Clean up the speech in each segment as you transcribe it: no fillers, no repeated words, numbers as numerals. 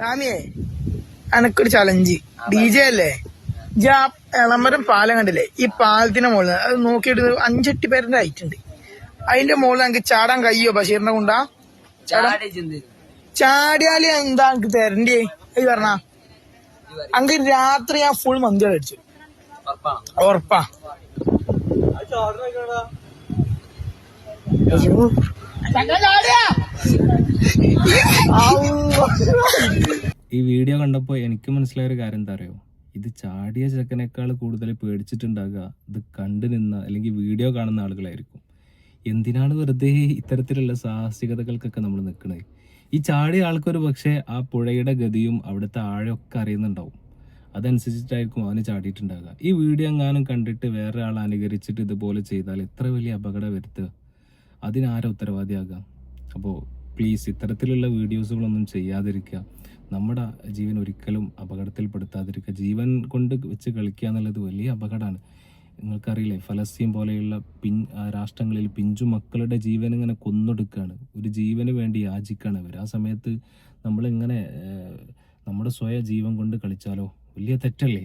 സാമിയേ എനക്കൊരു challenge DJ അല്ലേ ജാ എളമരം പാലം കണ്ടില്ലേ ഈ പാലത്തിന്റെ മുകളിൽ അത് നോക്കിയിട്ട് 5-8 പേരുടെ ഹൈറ്റ് ഉണ്ട് അതിന്റെ മുകളിൽ എനിക്ക് ചാടാൻ കഴിയോ ബഷീറിനെ കൊണ്ടാ ചാടിയാല് എന്താ എനിക്ക് തരണ്ടേ അത് പറഞ്ഞാ എനിക്ക് രാത്രി ഞാൻ ഫുൾ മന്തി അടിച്ചു ഉറപ്പാ ഈ വീഡിയോ കണ്ടപ്പോൾ എനിക്ക് മനസ്സിലായ ഒരു കാര്യം എന്താ അറിയോ, ഇത് ചാടിയ ചെക്കനേക്കാൾ കൂടുതൽ പേടിച്ചിട്ടുണ്ടാകുക ഇത് കണ്ടു നിന്ന അല്ലെങ്കിൽ വീഡിയോ കാണുന്ന ആളുകളായിരിക്കും. എന്തിനാണ് വെറുതെ ഇത്തരത്തിലുള്ള സാഹസികതകൾക്കൊക്കെ നമ്മൾ നിൽക്കുന്നത്? ഈ ചാടിയ ആൾക്കൊരു പക്ഷേ ആ പുഴയുടെ ഗതിയും അവിടുത്തെ ആഴമൊക്കെ അറിയുന്നുണ്ടാവും, അതനുസരിച്ചിട്ടായിരിക്കും അവന് ചാടിയിട്ടുണ്ടാകുക. ഈ വീഡിയോ എങ്ങാനും കണ്ടിട്ട് വേറെ ആൾ അനുകരിച്ചിട്ട് ഇതുപോലെ ചെയ്താൽ എത്ര വലിയ അപകടം വരുത്തുക, അതിനാരാ ഉത്തരവാദിയാകാം? അപ്പോൾ പ്ലീസ് ഇത്തരത്തിലുള്ള വീഡിയോസുകളൊന്നും ചെയ്യാതിരിക്കുക. നമ്മുടെ ജീവൻ ഒരിക്കലും അപകടത്തിൽപ്പെടുത്താതിരിക്കുക. ജീവൻ കൊണ്ട് വെച്ച് കളിക്കുക എന്നുള്ളത് വലിയ അപകടമാണ്. നിങ്ങൾക്കറിയില്ലേ, ഫലസ്തീൻ പോലെയുള്ള രാഷ്ട്രങ്ങളിൽ പിഞ്ചു മക്കളുടെ ജീവൻ ഇങ്ങനെ കൊന്നൊടുക്കുകയാണ്. ഒരു ജീവന് വേണ്ടി യാചിക്കുകയാണ് അവർ. ആ സമയത്ത് നമ്മളിങ്ങനെ നമ്മുടെ സ്വയം ജീവൻ കൊണ്ട് കളിച്ചാലോ, വലിയ തെറ്റല്ലേ?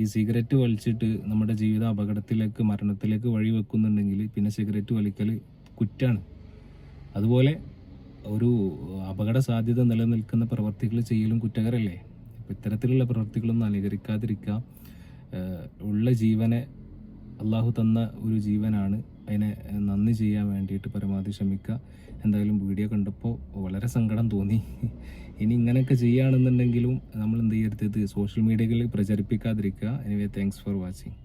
ഈ സിഗരറ്റ് വലിച്ചിട്ട് നമ്മുടെ ജീവിത അപകടത്തിലേക്ക് മരണത്തിലേക്ക് വഴി വെക്കുന്നുണ്ടെങ്കിൽ പിന്നെ സിഗരറ്റ് വലിക്കൽ കുറ്റാണ്. അതുപോലെ ഒരു അപകട സാധ്യത നിലനിൽക്കുന്ന പ്രവർത്തികൾ ചെയ്യലും കുറ്റകരല്ലേ? അപ്പോൾ ഇത്തരത്തിലുള്ള പ്രവർത്തികളൊന്നും അനുകരിക്കാതിരിക്കുക. ഉള്ള ജീവനെ അള്ളാഹു തന്ന ഒരു ജീവനാണ്, അതിനെ നന്ദി ചെയ്യാൻ വേണ്ടിയിട്ട് പരമാവധി ശ്രമിക്കുക. എന്തായാലും വീഡിയോ കണ്ടപ്പോൾ വളരെ സങ്കടം തോന്നി. ഇനി ഇങ്ങനെയൊക്കെ ചെയ്യുകയാണെന്നുണ്ടെങ്കിലും നമ്മൾ എന്ത് ചെയ്യരുത്, സോഷ്യൽ മീഡിയകളിൽ പ്രചരിപ്പിക്കാതിരിക്കുക. Anyway thanks for watching.